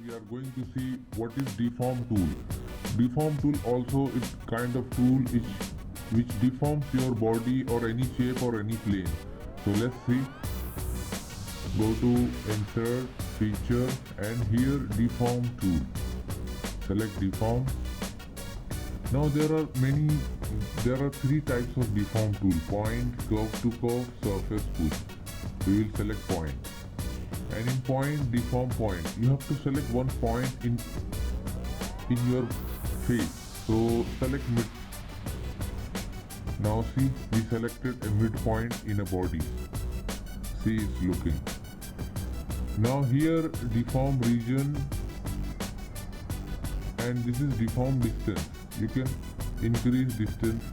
we are going to see what is Deform tool. Deform tool also is kind of tool which deforms your body or any shape or any plane. So let's see. Go to Insert, Feature, and here Deform tool. Select Deform. Now there are three types of Deform tool: point, curve to curve, surface push. We will select point. And in point, deform point, you have to select one point in your face. So select mid. Now see, we selected a midpoint in a body. See, it's looking. Now here deform region, and this is deform distance. You can increase distance,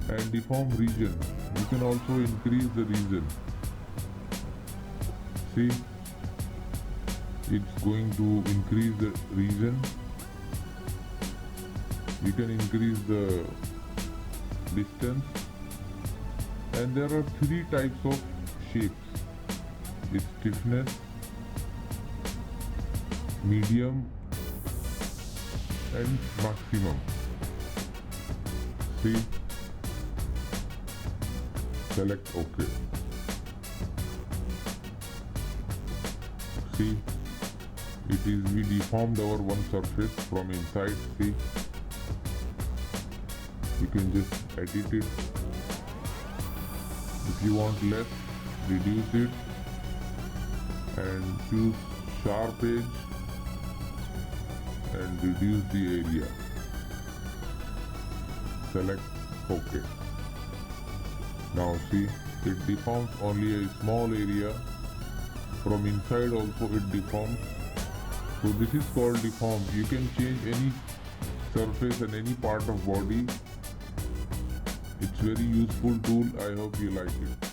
and deform region. You can also increase the region. See, it's going to increase the region. You can increase the distance, and there are three types of shapes: it's stiffness, medium, and maximum. See, select OK. See, we deformed our one surface from inside. See, you can just edit it. If you want less, reduce it and choose sharp edge and reduce the area. Select OK. Now see, it deforms only a small area. From inside also it deforms. So this is called deform. You can change any surface and any part of body. It's very useful tool. I hope you like it.